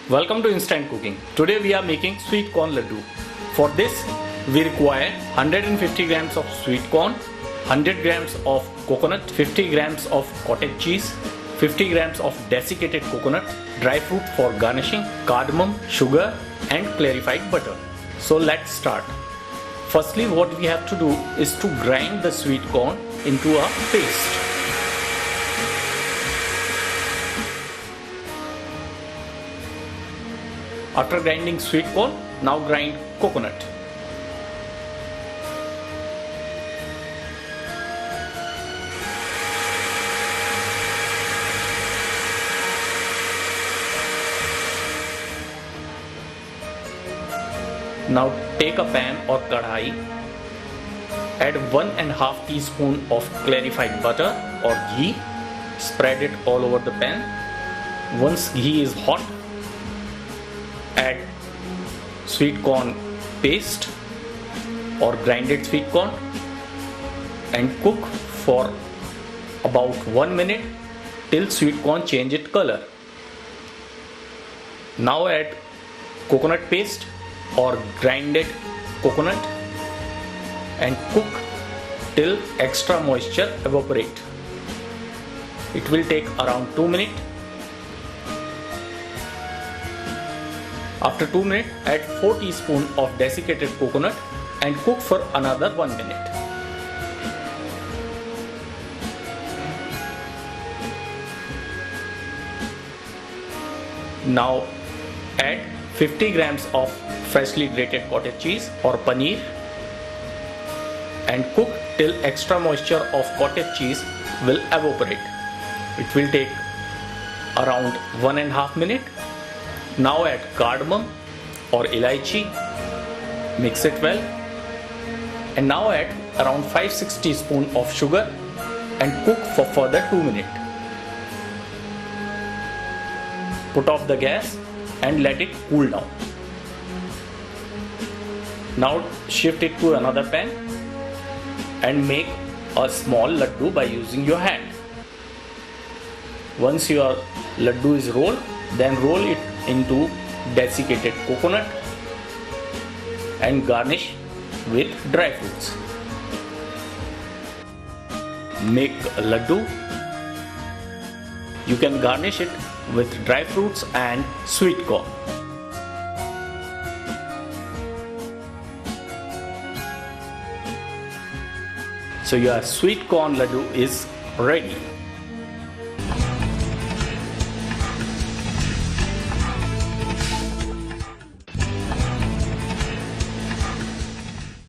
Welcome to Instant Cooking. Today we are making sweet corn laddu. For this we require 150 grams of sweet corn, 100 grams of coconut, 50 grams of cottage cheese, 50 grams of desiccated coconut, dry fruit for garnishing, cardamom, sugar and clarified butter. So let's start. Firstly, what we have to do is to grind the sweet corn into a paste. After grinding sweet corn, now grind coconut. Now take a pan or kadhai, add 1.5 teaspoon of clarified butter or ghee, spread it all over the pan. Once ghee is hot, add sweet corn paste or grinded sweet corn and cook for about 1 minute till sweet corn change its color. Now add coconut paste or grinded coconut and cook till extra moisture evaporate. It will take around 2 minutes. After 2 minutes, add 4 teaspoons of desiccated coconut and cook for another 1 minute. Now add 50 grams of freshly grated cottage cheese or paneer and cook till extra moisture of cottage cheese will evaporate. It will take around 1.5 minutes. Now add cardamom or elaichi, mix it well and now add around 5-6 teaspoons of sugar and cook for further 2 minutes. Put off the gas and let it cool down. Now shift it to another pan and make a small laddu by using your hand. Once your laddu is rolled, then roll it into desiccated coconut and garnish with dry fruits. Make a laddu. You can garnish it with dry fruits and sweet corn. So your sweet corn laddu is ready.